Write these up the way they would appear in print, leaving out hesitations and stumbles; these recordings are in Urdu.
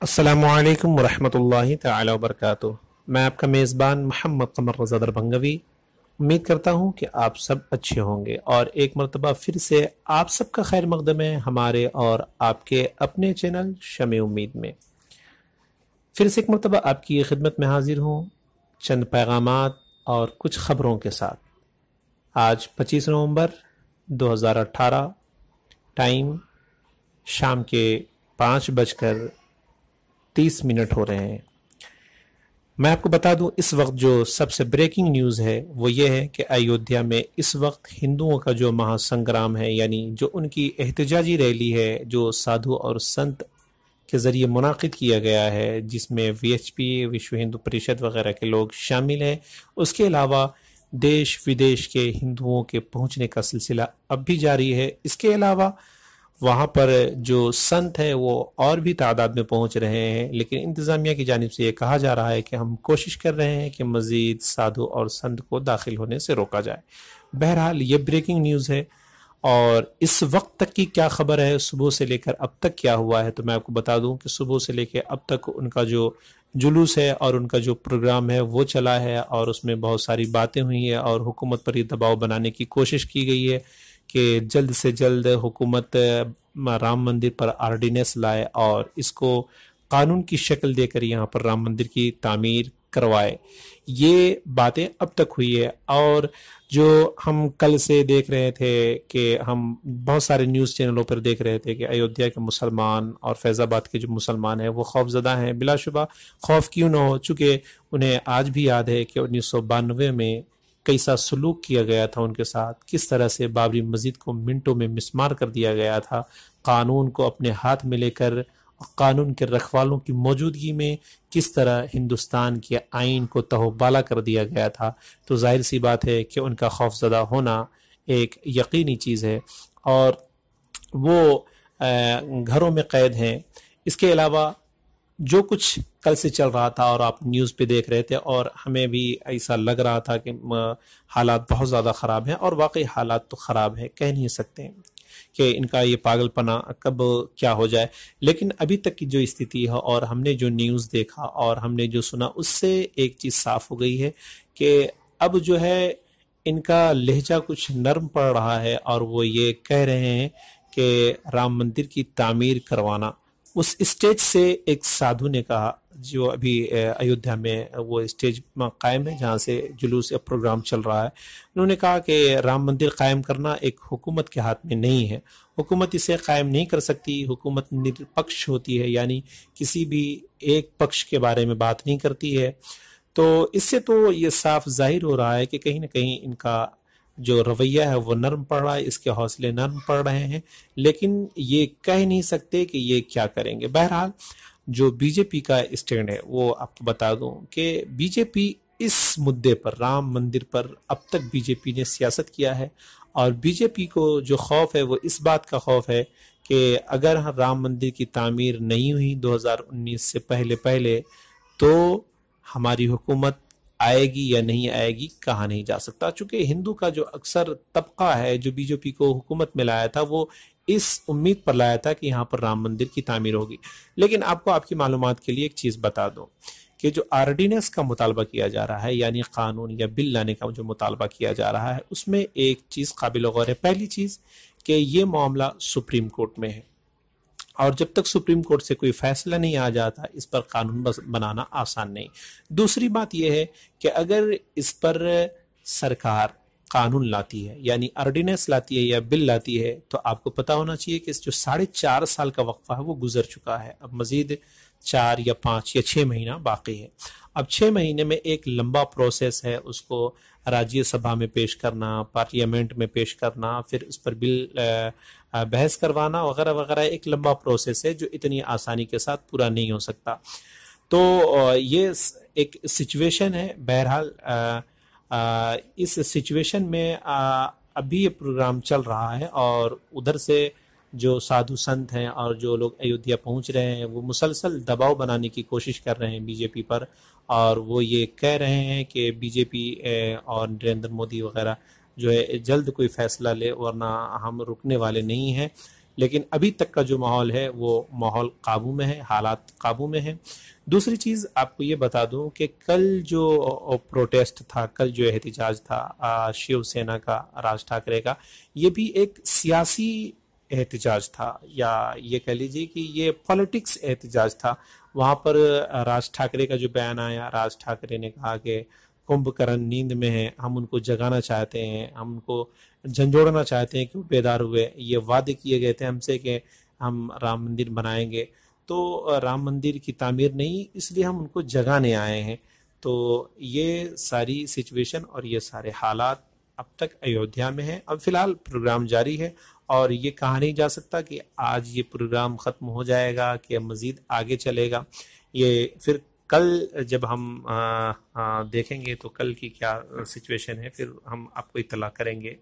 السلام علیکم ورحمۃ اللہ تعالی وبرکاتہ۔ میں آپ کا میزبان محمد قمر رضا دربھنگوی امید کرتا ہوں کہ آپ سب اچھے ہوں گے، اور ایک مرتبہ پھر سے آپ سب کا خیر مقدم ہے ہمارے اور آپ کے اپنے چینل شمع امید میں۔ پھر سے ایک مرتبہ آپ کی خدمت میں حاضر ہوں چند پیغامات اور کچھ خبروں کے ساتھ۔ آج 25 نومبر 2018، ٹائم شام کے 5:30 ہو رہے ہیں۔ میں آپ کو بتا دوں اس وقت جو سب سے بریکنگ نیوز ہے وہ یہ ہے کہ ایودھیا میں اس وقت ہندوؤں کا جو مہا سنگرام ہے، یعنی جو ان کی احتجاجی ریلی ہے جو سادھو اور سنت کے ذریعے منعقد کیا گیا ہے، جس میں VHP وشو ہندو پریشد وغیرہ کے لوگ شامل ہیں، اس کے علاوہ دیش ودیش کے ہندوؤں کے پہنچنے کا سلسلہ اب بھی جاری ہے۔ اس کے علاوہ وہاں پر جو سنت ہے وہ اور بھی تعداد میں پہنچ رہے ہیں، لیکن انتظامیہ کی جانب سے یہ کہا جا رہا ہے کہ ہم کوشش کر رہے ہیں کہ مزید سادھو اور سنت کو داخل ہونے سے روکا جائے۔ بہرحال یہ بریکنگ نیوز ہے، اور اس وقت تک کی کیا خبر ہے، صبح سے لے کر اب تک کیا ہوا ہے، تو میں آپ کو بتا دوں کہ صبح سے لے کے اب تک ان کا جو جلوس ہے اور ان کا جو پروگرام ہے وہ چلا ہے، اور اس میں بہت ساری باتیں ہوئی ہیں، اور حکومت پر یہ دباؤ بنانے کی کوشش کی گئی ہے کہ جلد سے جلد حکومت رام مندر پر آرڈیننس لائے اور اس کو قانون کی شکل دے کر یہاں پر رام مندر کی تعمیر کروائے۔ یہ باتیں اب تک ہوئی ہے، اور جو ہم کل سے دیکھ رہے تھے کہ ہم بہت سارے نیوز چینلوں پر دیکھ رہے تھے کہ ایودھیا کے مسلمان اور فیض آباد کے جو مسلمان ہیں وہ خوف زدہ ہیں۔ بلا شبہ خوف کیوں نہ ہو، چونکہ انہیں آج بھی یاد ہے کہ 1992 میں کیسا سلوک کیا گیا تھا ان کے ساتھ، کس طرح سے بابری مسجد کو منٹوں میں مسمار کر دیا گیا تھا، قانون کو اپنے ہاتھ میں لے کر قانون کے رکھوالوں کی موجودگی میں کس طرح ہندوستان کے آئین کو تہو بالا کر دیا گیا تھا۔ تو ظاہر سی بات ہے کہ ان کا خوف زدہ ہونا ایک یقینی چیز ہے، اور وہ گھروں میں قید ہیں۔ اس کے علاوہ جو کچھ کل سے چل رہا تھا اور آپ نیوز پہ دیکھ رہے تھے، اور ہمیں بھی ایسا لگ رہا تھا کہ حالات بہت زیادہ خراب ہیں، اور واقعی حالات تو خراب ہیں، کہہ نہیں سکتے کہ ان کا یہ پاگل پنا کب کیا ہو جائے، لیکن ابھی تک کی جو استھتی ہے اور ہم نے جو نیوز دیکھا اور ہم نے جو سنا، اس سے ایک چیز صاف ہو گئی ہے کہ اب جو ہے ان کا لہجہ کچھ نرم پڑ رہا ہے، اور وہ یہ کہہ رہے ہیں کہ رام مندر کی تعمیر کروانا۔ اس اسٹیج سے ایک سادھو نے کہا، جو ابھی ایودھیا میں وہ اسٹیج قائم ہے جہاں سے جلوس یا پروگرام چل رہا ہے، انہوں نے کہا کہ رام مندر قائم کرنا ایک حکومت کے ہاتھ میں نہیں ہے، حکومت اسے قائم نہیں کر سکتی، حکومت نرپکش ہوتی ہے، یعنی کسی بھی ایک پکش کے بارے میں بات نہیں کرتی ہے۔ تو اس سے تو یہ صاف ظاہر ہو رہا ہے کہ کہیں نہ کہیں ان کا جو رویہ ہے وہ نرم پڑ رہا ہے، اس کے حوصلے نرم پڑ رہے ہیں، لیکن یہ کہہ نہیں سکتے کہ یہ کیا کریں گے۔ بہرحال جو بی جے پی کا اسٹینڈ ہے وہ آپ کو بتا دوں کہ بی جے پی اس مدعے پر، رام مندر پر، اب تک بی جے پی نے سیاست کیا ہے، اور بی جے پی کو جو خوف ہے وہ اس بات کا خوف ہے کہ اگر رام مندر کی تعمیر نہیں ہوئی 2019 سے پہلے تو ہماری حکومت آئے گی یا نہیں آئے گی کہا نہیں جا سکتا، چونکہ ہندو کا جو اکثر طبقہ ہے جو بی جے پی کو حکومت میں لایا تھا، وہ اس امید پر لایا تھا کہ یہاں پر رام مندر کی تعمیر ہوگی۔ لیکن آپ کو آپ کی معلومات کے لیے ایک چیز بتا دوں کہ جو آرڈیننس کا مطالبہ کیا جا رہا ہے، یعنی قانون یا بل لانے کا جو مطالبہ کیا جا رہا ہے، اس میں ایک چیز قابل غور ہے۔ پہلی چیز کہ یہ معاملہ سپریم کورٹ میں ہے، اور جب تک سپریم کورٹ سے کوئی فیصلہ نہیں آ جاتا اس پر قانون بنانا آسان نہیں۔ دوسری بات یہ ہے کہ اگر اس پر سرکار قانون لاتی ہے، یعنی آرڈیننس لاتی ہے یا بل لاتی ہے، تو آپ کو پتا ہونا چاہیے کہ اس جو 4.5 سال کا وقفہ ہے وہ گزر چکا ہے، اب مزید 4 یا 5 یا 6 مہینہ باقی ہے۔ اب 6 مہینے میں ایک لمبا پروسیس ہے، اس کو راجیہ سبھا میں پیش کرنا، پارلیمنٹ میں پیش کرنا، پھر اس پر بل بحث کروانا وغیرہ وغیرہ، ایک لمبا پروسیس ہے جو اتنی آسانی کے ساتھ پورا نہیں ہو سکتا۔ تو یہ ایک سچویشن ہے۔ بہرحال اس سچویشن میں ابھی یہ پروگرام چل رہا ہے، اور ادھر سے جو سادھو سنت ہیں اور جو لوگ ایودھیا پہنچ رہے ہیں وہ مسلسل دباؤ بنانے کی کوشش کر رہے ہیں بی جے پی پر، اور وہ یہ کہہ رہے ہیں کہ بی جے پی اور نریندر مودی وغیرہ جو ہے جلد کوئی فیصلہ لے، ورنہ ہم رکنے والے نہیں ہیں۔ لیکن ابھی تک کا جو ماحول ہے وہ ماحول قابو میں ہے، حالات قابو میں ہیں۔ دوسری چیز آپ کو یہ بتا دوں کہ کل جو پروٹیسٹ تھا، کل جو احتجاج تھا شیو سینا کا، راج ٹھاکرے کا، یہ بھی ایک سیاسی احتجاج تھا، یا یہ کہہ لیجیے کہ یہ پولیٹکس احتجاج تھا۔ وہاں پر راج ٹھاکرے کا جو بیان آیا، راج ٹھاکرے نے کہا کہ کمبھ کرن نیند میں ہے، ہم ان کو جگانا چاہتے ہیں، ہم ان کو جھنجھوڑنا چاہتے ہیں کہ وہ بیدار ہوئے۔ یہ وعدے کیے گئے تھے ہم سے کہ ہم رام مندر بنائیں گے، تو رام مندر کی تعمیر نہیں، اس لیے ہم ان کو جگانے آئے ہیں۔ تو یہ ساری سچویشن اور یہ سارے حالات اب تک ایودھیا میں ہیں۔ اب فی الحال پروگرام جاری ہے، اور یہ کہا نہیں جا سکتا کہ آج یہ پروگرام ختم ہو جائے گا کہ مزید آگے چلے گا۔ یہ پھر کل جب ہم دیکھیں گے تو کل کی کیا سچویشن ہے، پھر ہم آپ کو اطلاع کریں گے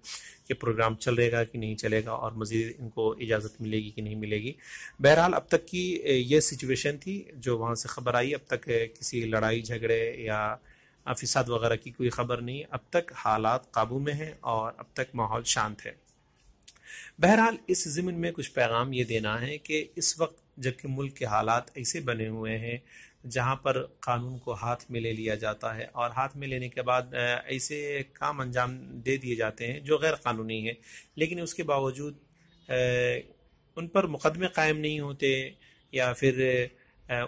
کہ پروگرام چلے گا کہ نہیں چلے گا، اور مزید ان کو اجازت ملے گی کہ نہیں ملے گی۔ بہرحال اب تک کی یہ سچویشن تھی جو وہاں سے خبر آئی۔ اب تک کسی لڑائی جھگڑے یا فساد وغیرہ کی کوئی خبر نہیں، اب تک حالات قابو میں ہیں اور اب تک ماحول شانت ہے۔ بہرحال اس ضمن میں کچھ پیغام یہ دینا ہے کہ اس وقت جبکہ ملک کے حالات ایسے بنے ہوئے ہیں جہاں پر قانون کو ہاتھ میں لے لیا جاتا ہے، اور ہاتھ میں لینے کے بعد ایسے کام انجام دے دیے جاتے ہیں جو غیر قانونی ہیں، لیکن اس کے باوجود ان پر مقدمے قائم نہیں ہوتے، یا پھر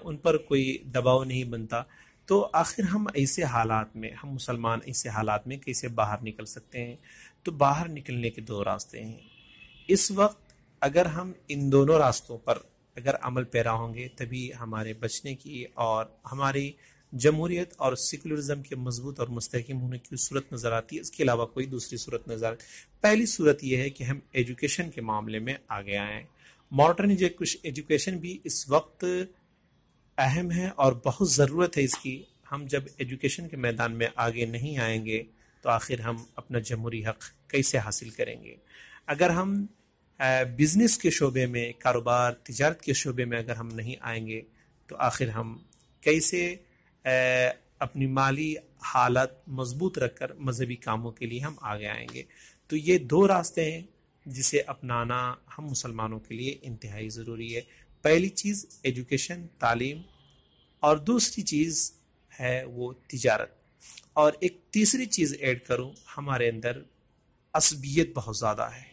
ان پر کوئی دباؤ نہیں بنتا، تو آخر ہم ایسے حالات میں، ہم مسلمان ایسے حالات میں کیسے باہر نکل سکتے ہیں؟ تو باہر نکلنے کے دو راستے ہیں۔ اس وقت اگر ہم ان دونوں راستوں پر اگر عمل پیرا ہوں گے، تبھی ہمارے بچنے کی اور ہماری جمہوریت اور سیکولرزم کے مضبوط اور مستحکم ہونے کی صورت نظر آتی ہے۔ اس کے علاوہ کوئی دوسری صورت نظر آتی ہے۔ پہلی صورت یہ ہے کہ ہم ایجوکیشن کے معاملے میں آگے آئیں۔ ماڈرن ایجوکیشن بھی اس وقت اہم ہے اور بہت ضرورت ہے اس کی۔ ہم جب ایجوکیشن کے میدان میں آگے نہیں آئیں گے تو آخر ہم اپنا جمہوری حق کیسے حاصل کریں گے؟ اگر ہم بزنس کے شعبے میں، کاروبار تجارت کے شعبے میں اگر ہم نہیں آئیں گے تو آخر ہم کیسے اپنی مالی حالت مضبوط رکھ کر مذہبی کاموں کے لیے ہم آگے آئیں گے؟ تو یہ دو راستے ہیں جسے اپنانا ہم مسلمانوں کے لیے انتہائی ضروری ہے۔ پہلی چیز ایجوکیشن، تعلیم، اور دوسری چیز ہے وہ تجارت، اور ایک تیسری چیز ایڈ کروں، ہمارے اندر عصبیت بہت زیادہ ہے،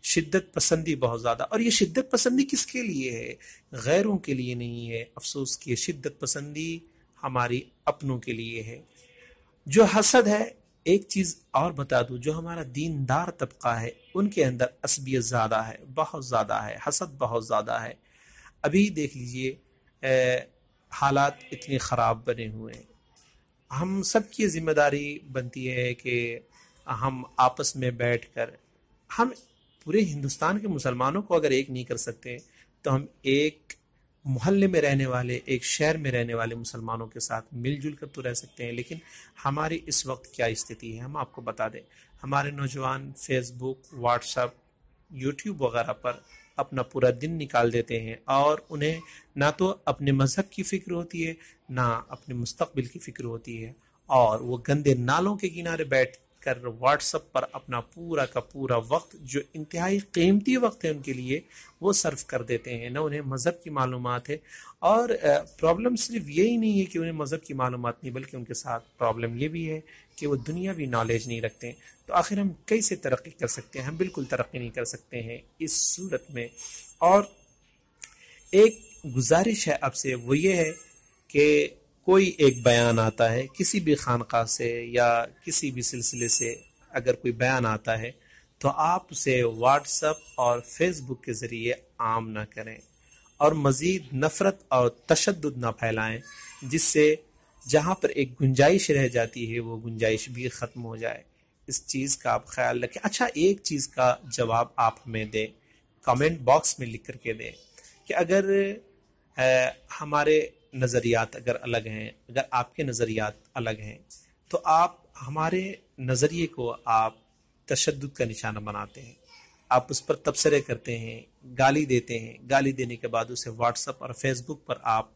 شدت پسندی بہت زیادہ۔ اور یہ شدت پسندی کس کے لیے ہے؟ غیروں کے لیے نہیں ہے، افسوس کی شدت پسندی ہماری اپنوں کے لیے ہے۔ جو حسد ہے، ایک چیز اور بتا دوں، جو ہمارا دیندار طبقہ ہے ان کے اندر عصبیت زیادہ ہے، بہت زیادہ ہے، حسد بہت زیادہ ہے۔ ابھی دیکھ لیجئے حالات اتنے خراب بنے ہوئے ہیں، ہم سب کی ذمہ داری بنتی ہے کہ ہم آپس میں بیٹھ کر، ہم پورے ہندوستان کے مسلمانوں کو اگر ایک نہیں کر سکتے تو ہم ایک محلے میں رہنے والے، ایک شہر میں رہنے والے مسلمانوں کے ساتھ مل جل کر تو رہ سکتے ہیں۔ لیکن ہماری اس وقت کیا استھتی ہے، ہم آپ کو بتا دیں، ہمارے نوجوان فیس بک، واٹس ایپ، یوٹیوب وغیرہ پر اپنا پورا دن نکال دیتے ہیں، اور انہیں نہ تو اپنے مذہب کی فکر ہوتی ہے، نہ اپنے مستقبل کی فکر ہوتی ہے، اور وہ گندے نالوں کے کنارے بیٹھ کر واٹس ایپ پر اپنا پورا کا پورا وقت، جو انتہائی قیمتی وقت ہے ان کے لیے، وہ صرف کر دیتے ہیں۔ نہ انہیں مذہب کی معلومات ہے، اور پرابلم صرف یہی نہیں ہے کہ انہیں مذہب کی معلومات نہیں، بلکہ ان کے ساتھ پرابلم یہ بھی ہے کہ وہ دنیاوی نالج نہیں رکھتے ہیں۔ تو آخر ہم کیسے ترقی کر سکتے ہیں؟ ہم بالکل ترقی نہیں کر سکتے ہیں اس صورت میں۔ اور ایک گزارش ہے آپ سے، وہ یہ ہے کہ کوئی ایک بیان آتا ہے کسی بھی خانقاہ سے یا کسی بھی سلسلے سے، اگر کوئی بیان آتا ہے تو آپ اسے واٹس ایپ اور فیس بک کے ذریعے عام نہ کریں، اور مزید نفرت اور تشدد نہ پھیلائیں، جس سے جہاں پر ایک گنجائش رہ جاتی ہے وہ گنجائش بھی ختم ہو جائے۔ اس چیز کا آپ خیال رکھیں۔ اچھا، ایک چیز کا جواب آپ ہمیں دیں، کامنٹ باکس میں لکھ کر کے دیں کہ اگر ہمارے نظریات اگر الگ ہیں، اگر آپ کے نظریات الگ ہیں، تو آپ ہمارے نظریے کو آپ تشدد کا نشانہ بناتے ہیں، آپ اس پر تبصرے کرتے ہیں، گالی دیتے ہیں، گالی دینے کے بعد اسے واٹس ایپ اور فیس بک پر آپ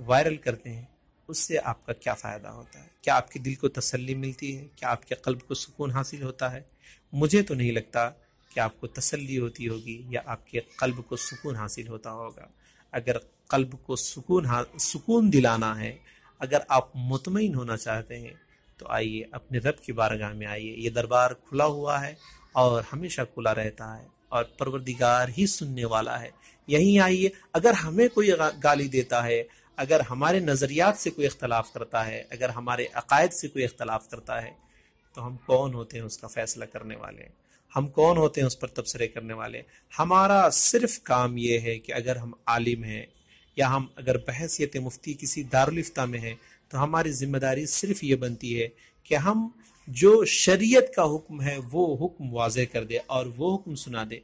وائرل کرتے ہیں، اس سے آپ کا کیا فائدہ ہوتا ہے؟ کیا آپ کے دل کو تسلی ملتی ہے؟ کیا آپ کے قلب کو سکون حاصل ہوتا ہے؟ مجھے تو نہیں لگتا کہ آپ کو تسلی ہوتی ہوگی یا آپ کے قلب کو سکون حاصل ہوتا ہوگا۔ اگر قلب کو سکون دلانا ہے، اگر آپ مطمئن ہونا چاہتے ہیں، تو آئیے اپنے رب کی بارگاہ میں آئیے۔ یہ دربار کھلا ہوا ہے اور ہمیشہ کھلا رہتا ہے، اور پروردگار ہی سننے والا ہے۔ یہیں آئیے۔ اگر ہمیں کوئی گالی دیتا ہے، اگر ہمارے نظریات سے کوئی اختلاف کرتا ہے، اگر ہمارے عقائد سے کوئی اختلاف کرتا ہے، تو ہم کون ہوتے ہیں اس کا فیصلہ کرنے والے؟ ہم کون ہوتے ہیں اس پر تبصرے کرنے والے؟ ہمارا صرف کام یہ ہے کہ اگر ہم عالم ہیں یا ہم اگر بحیثیت مفتی کسی دارالفتہ میں ہیں، تو ہماری ذمہ داری صرف یہ بنتی ہے کہ ہم جو شریعت کا حکم ہے وہ حکم واضح کر دے اور وہ حکم سنا دے۔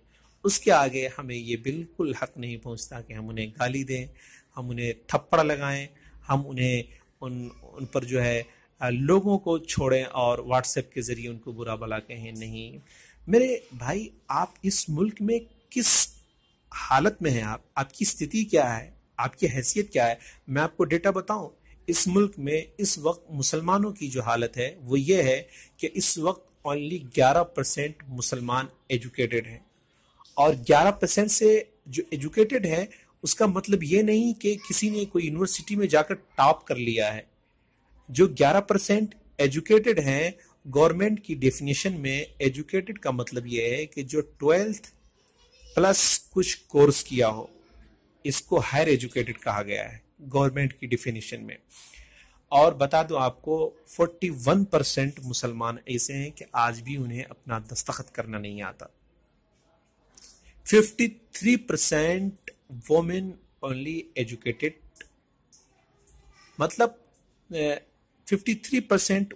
اس کے آگے ہمیں یہ بالکل حق نہیں پہنچتا کہ ہم انہیں گالی دیں، ہم انہیں تھپڑ لگائیں، ہم انہیں ان پر جو ہے لوگوں کو چھوڑیں اور واٹس ایپ کے ذریعے ان کو برا بھلا کہیں۔ نہیں میرے بھائی، آپ اس ملک میں کس حالت میں ہیں؟ آپ کی استھتی کیا ہے؟ آپ کی حیثیت کیا ہے؟ میں آپ کو ڈیٹا بتاؤں، اس ملک میں اس وقت مسلمانوں کی جو حالت ہے وہ یہ ہے کہ اس وقت اونلی 11% مسلمان ایجوکیٹڈ ہیں، اور 11% سے جو ایجوکیٹڈ ہے اس کا مطلب یہ نہیں کہ کسی نے کوئی یونیورسٹی میں جا کر ٹاپ کر لیا ہے۔ جو 11% ایجوکیٹڈ ہیں، گورنمنٹ کی ڈیفینیشن میں ایجوکیٹڈ کا مطلب یہ ہے کہ جو 12th پلس کچھ کورس کیا ہو، اس کو ہائر ایجوکیٹڈ کہا گیا ہے گورنمنٹ کی ڈیفینیشن میں۔ اور بتا دوں آپ کو 41% مسلمان ایسے ہیں کہ آج بھی انہیں اپنا دستخط کرنا نہیں آتا۔ 53% وومن اونلی ایجوکیٹڈ، مطلب 53%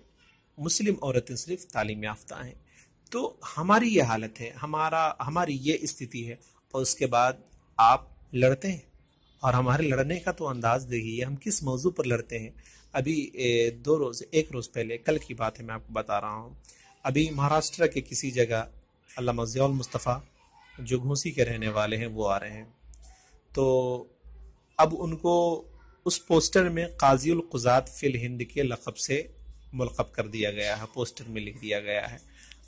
مسلم عورتیں صرف تعلیم یافتہ ہیں۔ تو ہماری یہ حالت ہے، ہماری یہ استھتی ہے، اور اس کے بعد آپ لڑتے ہیں۔ اور ہمارے لڑنے کا تو انداز دیکھیے، ہم کس موضوع پر لڑتے ہیں۔ ابھی ایک روز پہلے، کل کی بات ہے، میں آپ کو بتا رہا ہوں، ابھی مہاراشٹر کے کسی جگہ علامہ ضیاء المصطفیٰ جو گھوسی کے رہنے والے ہیں وہ آ رہے ہیں، تو اب ان کو اس پوسٹر میں قاضی القضات فی الہند کے لقب سے ملقب کر دیا گیا ہے، پوسٹر میں لکھ دیا گیا ہے۔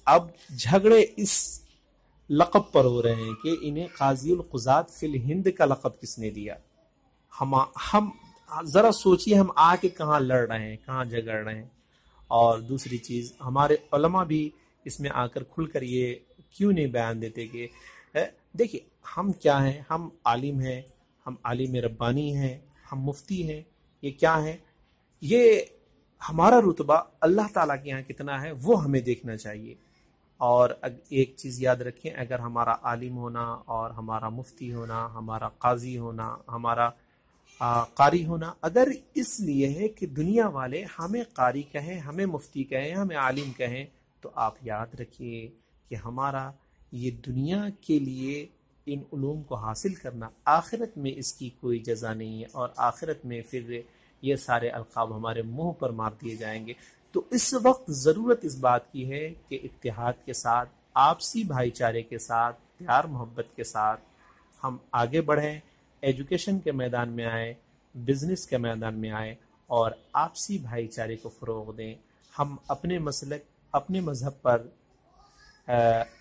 اب جھگڑے اس لقب پر ہو رہے ہیں کہ انہیں قاضی القضات فی الہند کا لقب کس نے دیا۔ ہم ذرا سوچئے، ہم آ کے کہاں لڑ رہے ہیں، کہاں جھگڑ رہے ہیں۔ اور دوسری چیز، ہمارے علماء بھی اس میں آ کر کھل کر یہ کیوں نہیں بیان دیتے کہ دیکھیے ہم کیا ہیں، ہم عالم ہیں، ہم عالم ربانی ہیں، ہم مفتی ہیں۔ یہ کیا ہے؟ یہ ہمارا رتبہ اللہ تعالیٰ کے یہاں کتنا ہے وہ ہمیں دیکھنا چاہیے۔ اور ایک چیز یاد رکھیں، اگر ہمارا عالم ہونا اور ہمارا مفتی ہونا، ہمارا قاضی ہونا، ہمارا قاری ہونا اگر اس لیے ہے کہ دنیا والے ہمیں قاری کہیں، ہمیں مفتی کہیں، ہمیں عالم کہیں، تو آپ یاد رکھیے کہ ہمارا یہ دنیا کے لیے ان علوم کو حاصل کرنا، آخرت میں اس کی کوئی جزا نہیں ہے، اور آخرت میں پھر یہ سارے القاب ہمارے منہ پر مار دیے جائیں گے۔ تو اس وقت ضرورت اس بات کی ہے کہ اتحاد کے ساتھ، آپسی بھائی چارے کے ساتھ، پیار محبت کے ساتھ ہم آگے بڑھیں، ایجوکیشن کے میدان میں آئیں، بزنس کے میدان میں آئیں، اور آپسی بھائی چارے کو فروغ دیں۔ ہم اپنے مسلک، اپنے مذہب پر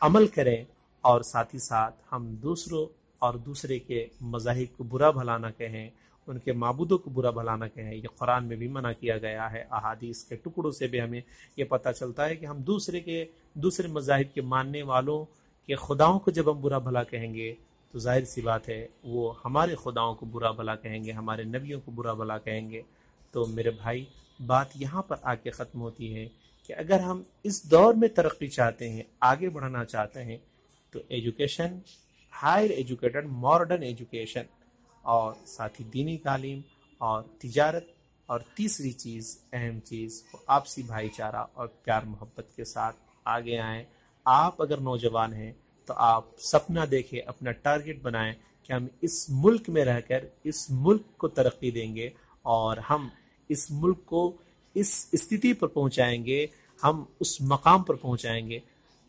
عمل کریں، اور ساتھ ہی ساتھ ہم دوسروں اور دوسرے کے مذاہب کو برا بھلا نہ کہیں، ان کے معبودوں کو برا بھلا نہ کہیں۔ یہ قرآن میں بھی منع کیا گیا ہے، احادیث کے ٹکڑوں سے بھی ہمیں یہ پتہ چلتا ہے کہ ہم دوسرے مذاہب کے ماننے والوں کے خداؤں کو جب ہم برا بھلا کہیں گے تو ظاہر سی بات ہے وہ ہمارے خداؤں کو برا بھلا کہیں گے، ہمارے نبیوں کو برا بھلا کہیں گے۔ تو میرے بھائی، بات یہاں پر آ کے ختم ہوتی ہے کہ اگر ہم اس دور میں ترقی چاہتے ہیں، آگے بڑھنا چاہتے ہیں، تو education, higher educated, modern education, اور ساتھ ہی دینی تعلیم اور تجارت، اور تیسری چیز، اہم چیز، وہ آپسی بھائی چارہ اور پیار محبت کے ساتھ آگے آئیں۔ آپ اگر نوجوان ہیں تو آپ سپنا دیکھیں، اپنا ٹارگٹ بنائیں کہ ہم اس ملک میں رہ کر اس ملک کو ترقی دیں گے، اور ہم اس ملک کو اس استھتی پر پہنچائیں گے، ہم اس مقام پر پہنچائیں گے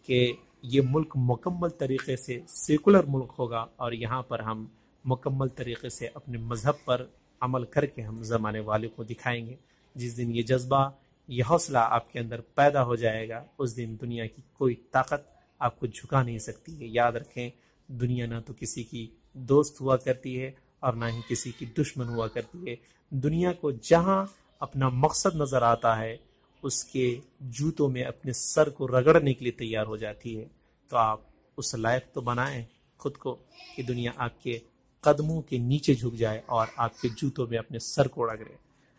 کہ یہ ملک مکمل طریقے سے سیکولر ملک ہوگا، اور یہاں پر ہم مکمل طریقے سے اپنے مذہب پر عمل کر کے ہم زمانے والے کو دکھائیں گے۔ جس دن یہ جذبہ، یہ حوصلہ آپ کے اندر پیدا ہو جائے گا، اس دن دنیا کی کوئی طاقت آپ کو جھکا نہیں سکتی ہے۔ یاد رکھیں، دنیا نہ تو کسی کی دوست ہوا کرتی ہے اور نہ ہی کسی کی دشمن ہوا کرتی ہے۔ دنیا کو جہاں اپنا مقصد نظر آتا ہے اس کے جوتوں میں اپنے سر کو رگڑنے کے لیے تیار ہو جاتی ہے۔ تو آپ اس لائق تو بنائیں خود کو کہ دنیا آپ کے قدموں کے نیچے جھک جائے اور آپ کے جوتوں میں اپنے سر کو رگڑے۔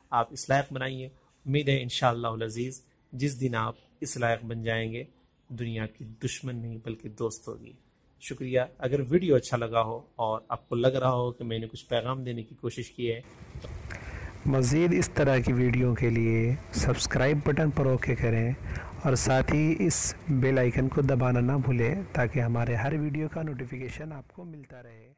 آپ اس لائق بنائیے۔ امید ہے انشاءاللہ العزیز جس دن آپ اس لائق بن جائیں گے، دنیا کی دشمن نہیں بلکہ دوست ہوگی۔ شکریہ۔ اگر ویڈیو اچھا لگا ہو اور آپ کو لگ رہا ہو کہ میں نے کچھ پیغام دینے کی کوشش کی ہے، مزید اس طرح کی ویڈیو کے لیے سبسکرائب بٹن پر اوکے کریں اور ساتھ ہی اس بیل آئیکن کو دبانا نہ بھولیں تاکہ ہمارے ہر ویڈیو کا نوٹیفیکیشن آپ کو ملتا رہے۔